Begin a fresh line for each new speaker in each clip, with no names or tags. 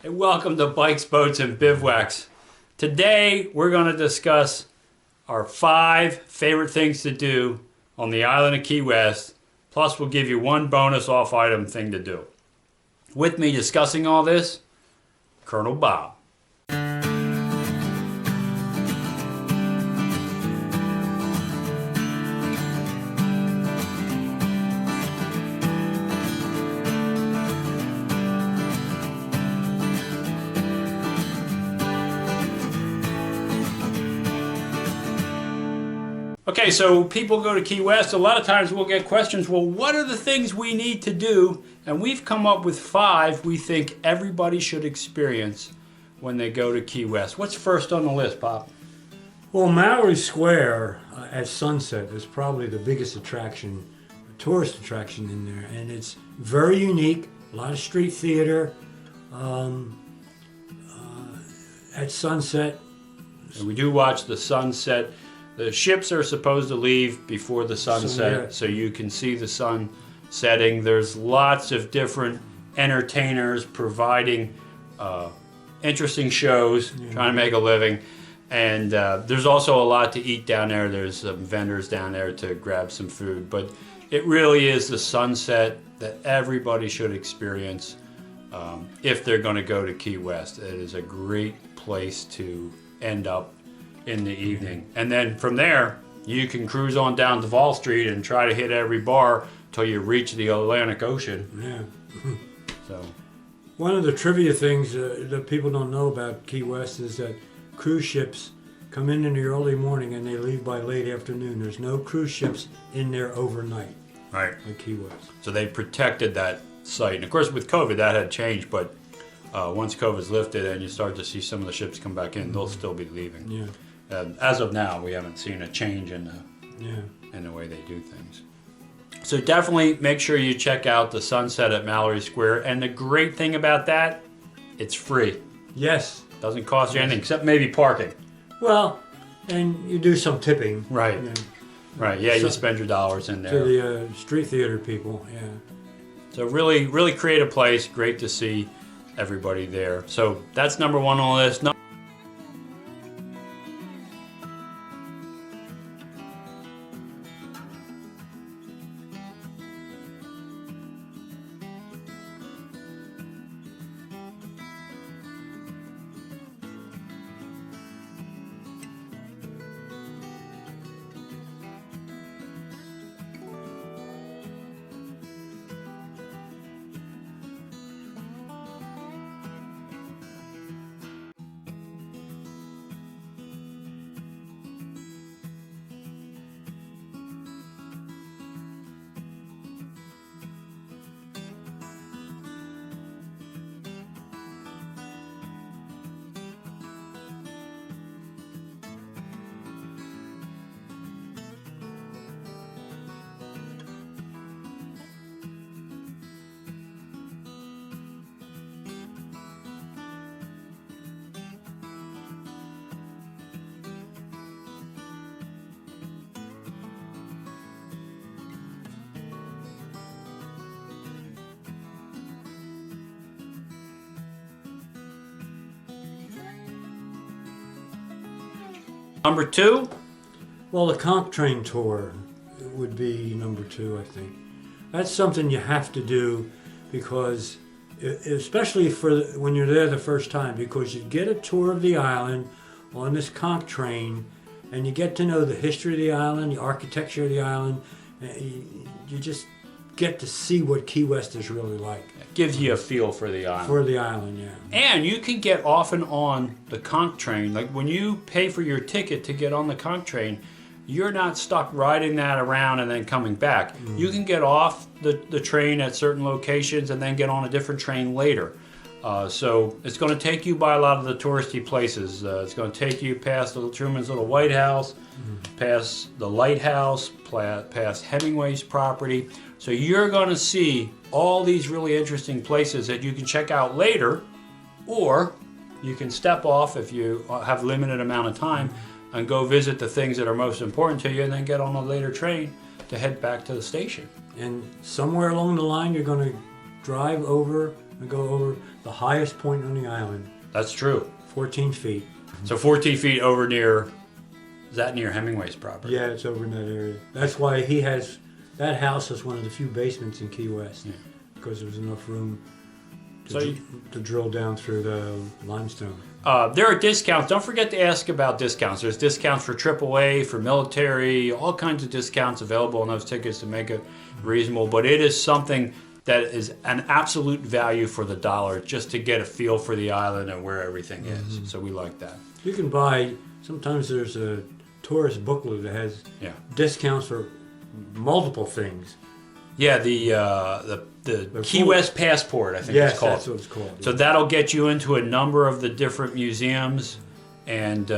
and welcome to Bikes, Boats, and Bivouacs. Today we're going to discuss our 5 favorite things to do on the island of Key West, plus we'll give you one bonus off-item thing to do. With me discussing all this, Colonel Bob. Okay, so people go to Key West, a lot of times we'll get questions, well, what are the things we need to do? And we've come up with 5 we think everybody should experience when they go to Key West. What's first on the list, Pop?
Well, Mallory Square at sunset is probably the biggest attraction, tourist attraction in there. And it's very unique, a lot of street theater at sunset.
And we do watch the sunset. The ships are supposed to leave before the sunset, so you can see the sun setting. There's lots of different entertainers providing interesting shows, trying to make a living. And there's also a lot to eat down there. There's some vendors down there to grab some food. But it really is the sunset that everybody should experience if they're going to go to Key West. It is a great place to end up in the evening. And then from there, you can cruise on down Duval Street and try to hit every bar till you reach the Atlantic Ocean.
Yeah.
So,
one of the trivia things that people don't know about Key West is that cruise ships come in the early morning and they leave by late afternoon. There's no cruise ships in there overnight.
right.
At Key West.
So they protected that site. And of course, with COVID, that had changed. But once COVID's lifted and you start to see some of the ships come back in, they'll still be leaving.
Yeah.
As of now, we haven't seen a change in the way they do things. So definitely make sure you check out the sunset at Mallory Square. And the great thing about that, it's free.
Yes.
Doesn't cost you anything except maybe parking.
Well, and you do some tipping.
Right.
You know,
Right. Yeah, you spend your dollars in there.
to the street theater people. Yeah.
So really, really creative place. Great to see everybody there. So that's number 1 on the list. Number 2.
Well, the Conch train tour would be number 2, I think. That's something you have to do because, especially for when you're there the first time, because you get a tour of the island on this Conch train, and you get to know the history of the island, the architecture of the island. You just get to see what Key West is really like.
It gives you a feel for the island.
For the island, yeah.
And you can get off and on the Conch train. Like when you pay for your ticket to get on the Conch train, you're not stuck riding that around and then coming back. You can get off the train at certain locations and then get on a different train later. So it's going to take you by a lot of the touristy places. It's going to take you past the Truman's Little White House, past the lighthouse, past Hemingway's property. So you're going to see all these really interesting places that you can check out later, or you can step off if you have limited amount of time and go visit the things that are most important to you and then get on a later train to head back to the station.
And somewhere along the line, you're going to drive over and go over the highest point on the island,
That's true.
14 feet.
So 14 feet over near, is that near Hemingway's property?
Yeah, it's over in that area. That's why he has, that house is one of the few basements in Key West,
Yeah.
because there's enough room to,
So
to drill down through the limestone.
There are discounts. Don't forget to ask about discounts. There's discounts for AAA, for military, all kinds of discounts available on those tickets to make it reasonable. But it is something that is an absolute value for the dollar, just to get a feel for the island and where everything is. So we like that.
You can buy, sometimes there's a tourist booklet that has
Yeah.
discounts for multiple things.
Yeah, the Key
full-
West Passport, I think
Yes,
it's called.
that's what it's called.
So that'll get you into a number of the different museums and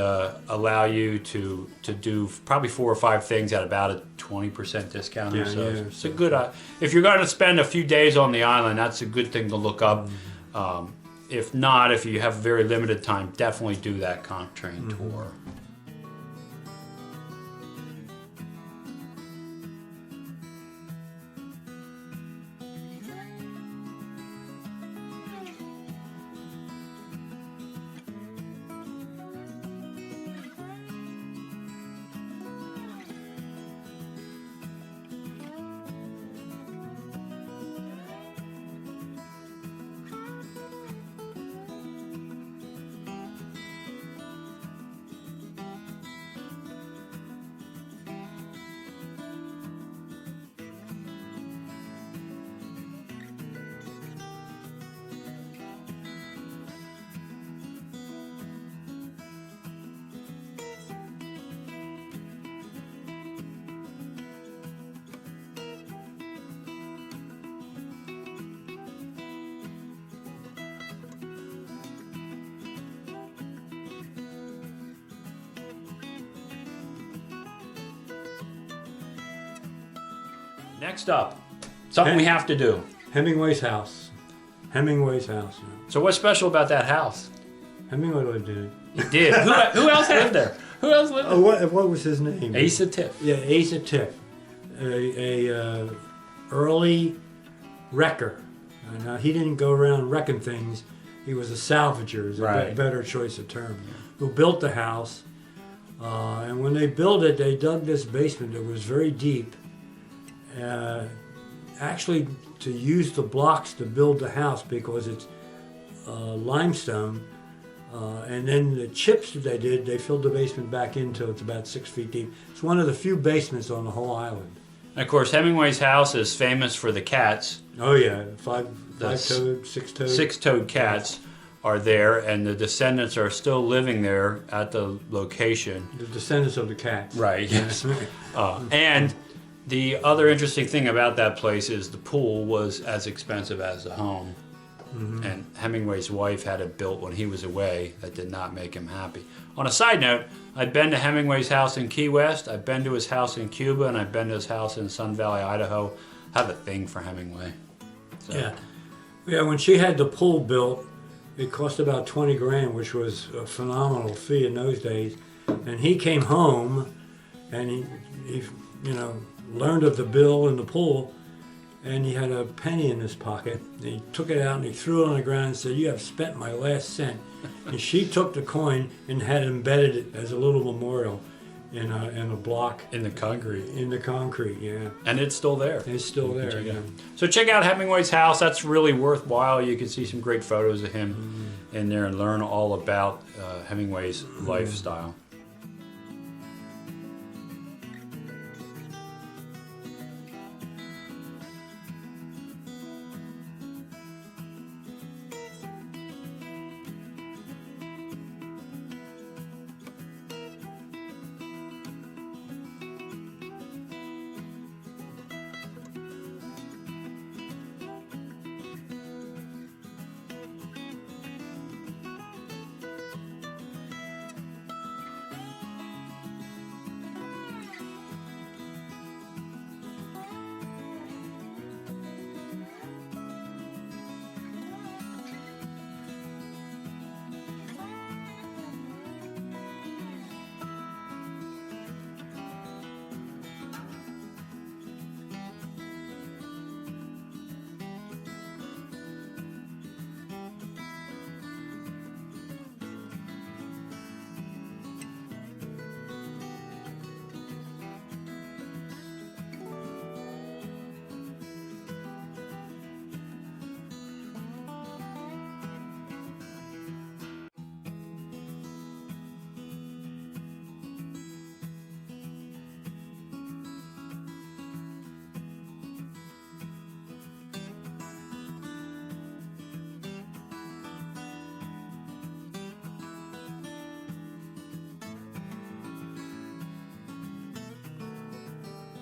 allow you to do probably 4 or 5 things at about a 20% discount or
Yeah,
so.
yeah,
It's a good. If you're going to spend a few days on the island, that's a good thing to look up. If not, if you have very limited time, definitely do that Conch train tour. Next up, something we have to do.
Hemingway's house. Hemingway's house. Yeah.
So what's special about that house?
Hemingway lived in it.
He did. Who else lived there? Who else lived there?
Oh, what was his name?
Asa Tiff.
Yeah, Asa Tiff, a early wrecker. Now he didn't go around wrecking things. He was a salvager, is a
Right.
better choice of term. Who built the house, and when they built it, they dug this basement that was very deep. Actually, to use the blocks to build the house because it's limestone. And then the chips that they did, they filled the basement back in until it's about 6 feet deep. It's one of the few basements on the whole island.
And of course, Hemingway's house is famous for the cats.
Oh yeah,
The
five-toed, six-toed.
Six-toed cats are there, and the descendants are still living there at the location.
The descendants of the cats.
Right, yes. And the other interesting thing about that place is the pool was as expensive as the home. And Hemingway's wife had it built when he was away. That did not make him happy. On a side note, I've been to Hemingway's house in Key West, I've been to his house in Cuba, and I've been to his house in Sun Valley, Idaho. I have a thing for Hemingway. So,
Yeah, when she had the pool built, it cost about 20 grand, which was a phenomenal fee in those days. And he came home and he learned of the bill in the pool, and he had a penny in his pocket. And he took it out and he threw it on the ground and said, "You have spent my last cent." And she took the coin and had embedded it as a little memorial in a block
in the concrete.
in the concrete. Yeah,
And it's still there.
it's still there.
Check it
Yeah.
out. So check out Hemingway's house. That's really worthwhile. You can see some great photos of him in there and learn all about Hemingway's lifestyle.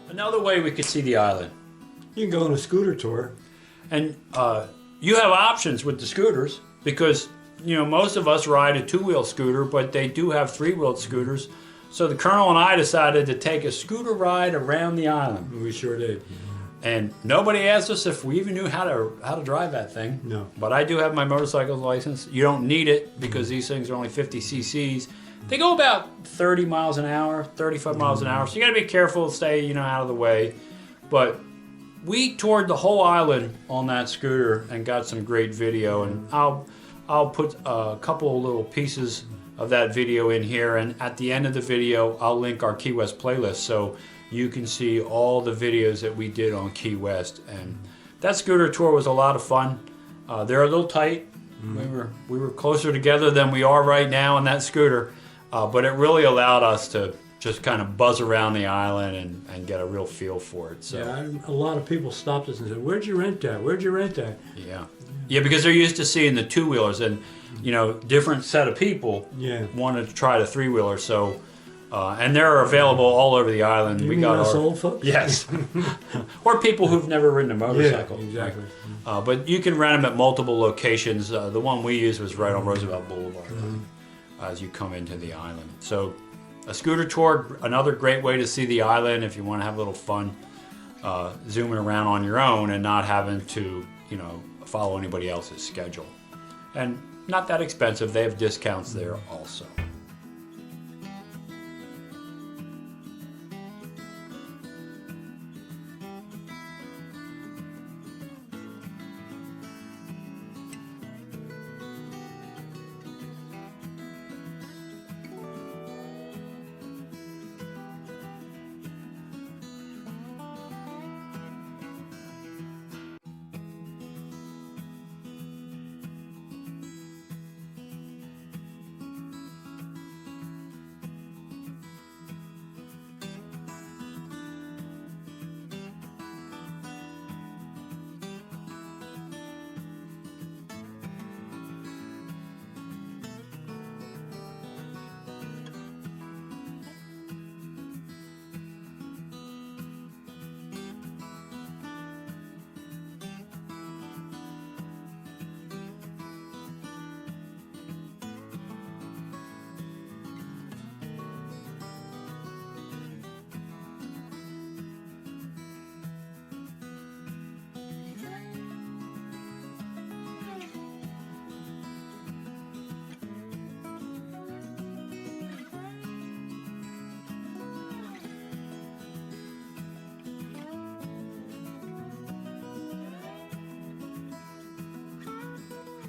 Another way we could see the island.
You can go on a scooter tour.
And you have options with the scooters because, most of us ride a two-wheel scooter, but they do have three-wheeled scooters. So the Colonel and I decided to take a scooter ride around the island.
We sure did.
And nobody asked us if we even knew how to drive that thing.
No.
But I do have my motorcycle license. You don't need it because these things are only 50 cc's. They go about 30 miles an hour, 35 miles an hour. So you got to be careful, stay, out of the way. But we toured the whole island on that scooter and got some great video. And I'll put a couple of little pieces of that video in here. And at the end of the video, I'll link our Key West playlist so you can see all the videos that we did on Key West. And that scooter tour was a lot of fun. They're a little tight. We were closer together than we are right now on that scooter. But it really allowed us to just kind of buzz around the island and get a real feel for it. So
yeah, a lot of people stopped us and said, "Where'd you rent that? Where'd you rent that?"
Yeah, because they're used to seeing the two-wheelers, and different set of people wanted to try the three-wheeler. So, and they're available all over the island.
We got us old folks.
Yes, or people who've never ridden a motorcycle.
Yeah, exactly.
But you can rent them at multiple locations. The one we used was right on Roosevelt Boulevard. As you come into the island. So a scooter tour, another great way to see the island if you want to have a little fun zooming around on your own and not having to, follow anybody else's schedule. And not that expensive. They have discounts there also.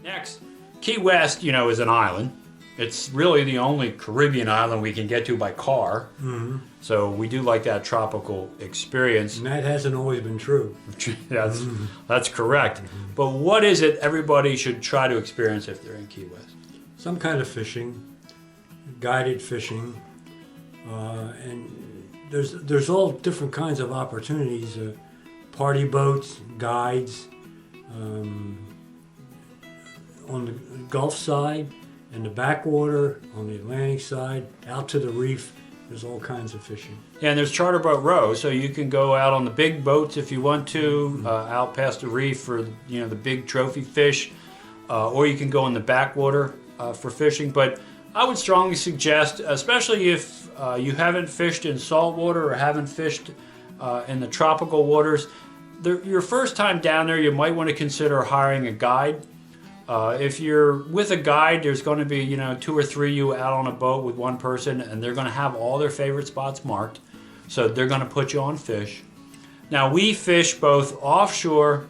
Next, Key West, is an island. It's really the only Caribbean island we can get to by car. Mm-hmm. So we do like that tropical experience.
And that hasn't always been true.
That's correct. Mm-hmm. But what is it everybody should try to experience if they're in Key West?
Some kind of fishing, guided fishing, and there's all different kinds of opportunities. Party boats, guides, on the Gulf side, and the backwater, on the Atlantic side, out to the reef. There's all kinds of fishing.
Yeah, and there's charter boat row, so you can go out on the big boats if you want to, out past the reef for the big trophy fish, or you can go in the backwater for fishing. But I would strongly suggest, especially if you haven't fished in saltwater or haven't fished in the tropical waters, your first time down there, you might want to consider hiring a guide. If you're with a guide, there's going to be, 2 or 3 of you out on a boat with one person, and they're going to have all their favorite spots marked. So they're going to put you on fish. Now, we fish both offshore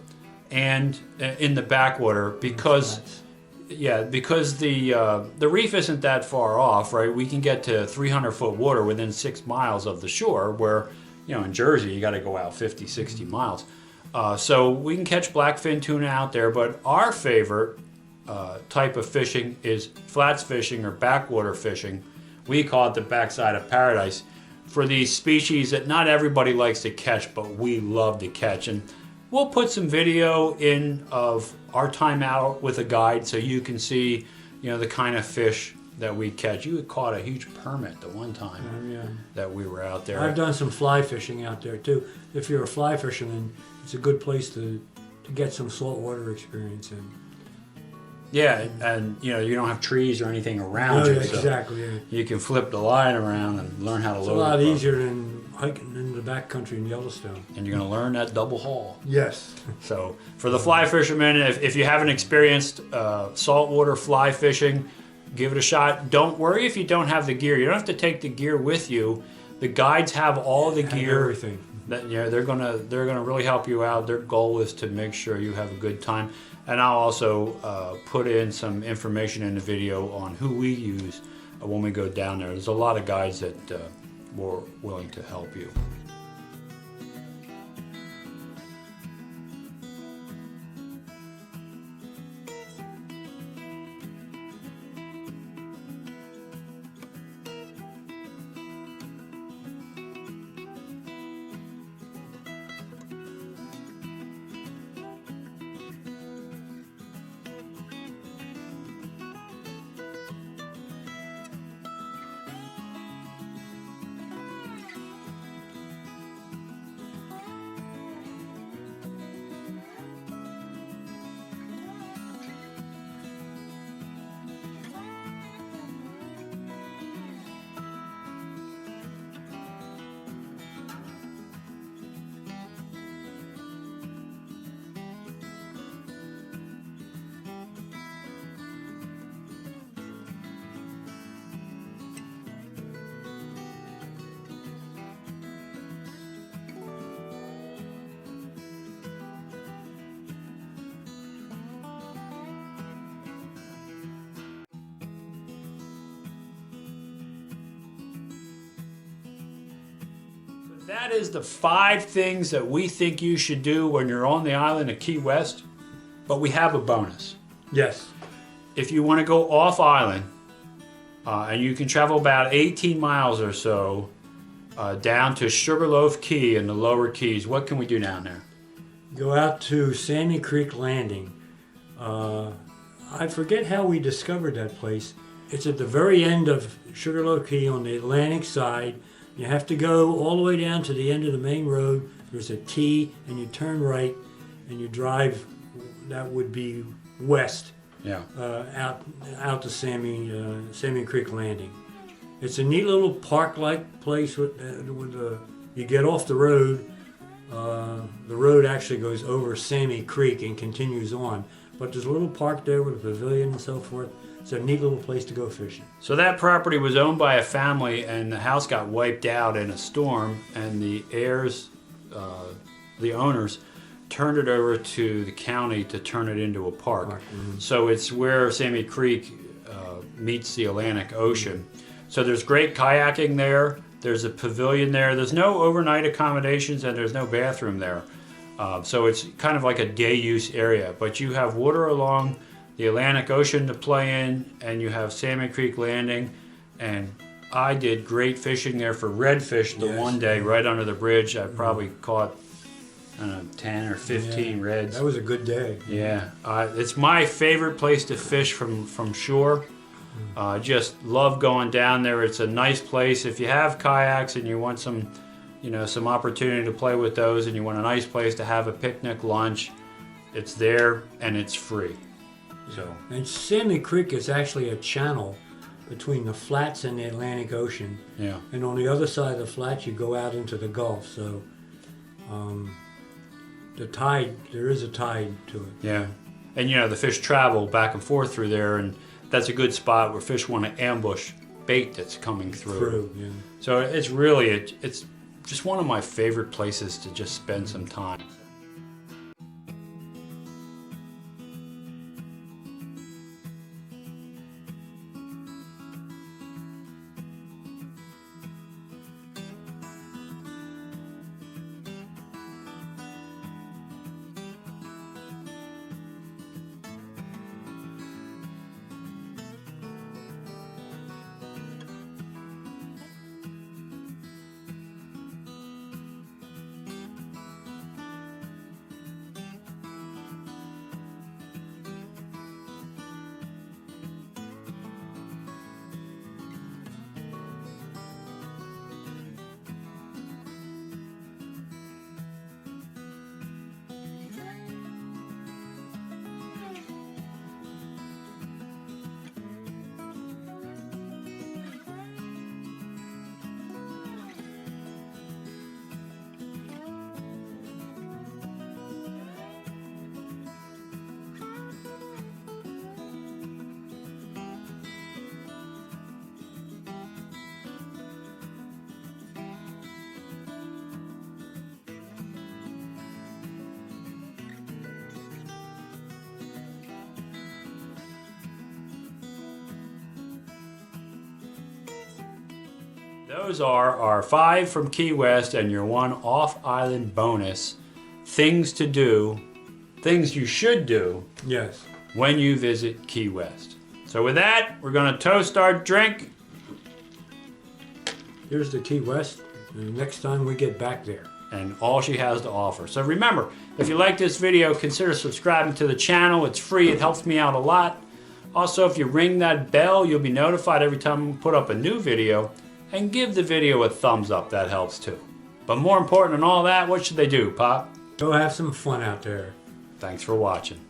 and in the backwater because the reef isn't that far off, right? We can get to 300-foot water within 6 miles of the shore, where, in Jersey, you got to go out 50, 60 miles. So we can catch blackfin tuna out there, but our favorite type of fishing is flats fishing or backwater fishing. We call it the backside of paradise for these species that not everybody likes to catch, but we love to catch. And we'll put some video in of our time out with a guide so you can see, the kind of fish that we catch. You had caught a huge permit the one time
Yeah.
that we were out there.
I've done some fly fishing out there too. If you're a fly fisherman, it's a good place to get some saltwater experience in.
Yeah, and you don't have trees or anything around
No,
you.
exactly.
So you can flip the line around and learn how to
It's
load
a lot
the boat.
easier than hiking in the backcountry in Yellowstone.
And you're going to learn that double haul.
Yes.
So for the fly fishermen, if you haven't experienced saltwater fly fishing, give it a shot. Don't worry if you don't have the gear. You don't have to take the gear with you. The guides have all the gear.
Everything.
That they're gonna really help you out. Their goal is to make sure you have a good time. And I'll also put in some information in the video on who we use when we go down there. There's a lot of guides that were willing to help you. That is the 5 things that we think you should do when you're on the island of Key West. But we have a bonus.
Yes.
If you want to go off island, and you can travel about 18 miles or so down to Sugarloaf Key in the lower Keys, what can we do down there?
Go out to Sammy Creek Landing. I forget how we discovered that place. It's at the very end of Sugarloaf Key on the Atlantic side. You have to go all the way down to the end of the main road. There's a T, and you turn right, and you drive. That would be west.
Yeah.
Out to Sammy Creek Landing. It's a neat little park-like place with you get off the road. The road actually goes over Sammy Creek and continues on. But there's a little park there with a pavilion and so forth. It's a neat little place to go fishing.
So that property was owned by a family, and the house got wiped out in a storm, and the heirs, the owners, turned it over to the county to turn it into a park.
Mm-hmm.
So it's where Sammy Creek meets the Atlantic Ocean. So there's great kayaking there. There's a pavilion there. There's no overnight accommodations, and there's no bathroom there. So it's kind of like a day use area, but you have water along the Atlantic Ocean to play in, and you have Salmon Creek Landing, and I did great fishing there for redfish the one day right under the bridge. I probably caught, I don't know, 10 or 15 reds.
That was a good day.
Yeah, it's my favorite place to fish from shore. Just love going down there. It's a nice place. If you have kayaks and you want some opportunity to play with those, and you want a nice place to have a picnic, lunch, it's there and it's free. So.
And Sammy Creek is actually a channel between the flats and the Atlantic Ocean.
Yeah.
And on the other side of the flats, you go out into the Gulf. So there is a tide to it.
Yeah. And the fish travel back and forth through there, and that's a good spot where fish want to ambush bait that's coming through.
Yeah.
So it's really, it's just one of my favorite places to just spend some time. Those are our 5 from Key West and your 1 off-island bonus. Things to do, things you should do
Yes.
when you visit Key West. So with that, we're going to toast our drink.
Here's the Key West, and the next time we get back there.
And all she has to offer. So remember, if you like this video, consider subscribing to the channel. It's free, it helps me out a lot. Also, if you ring that bell, you'll be notified every time we put up a new video. And give the video a thumbs up, that helps too. But more important than all that, what should they do, Pop?
Go have some fun out there.
Thanks for watching.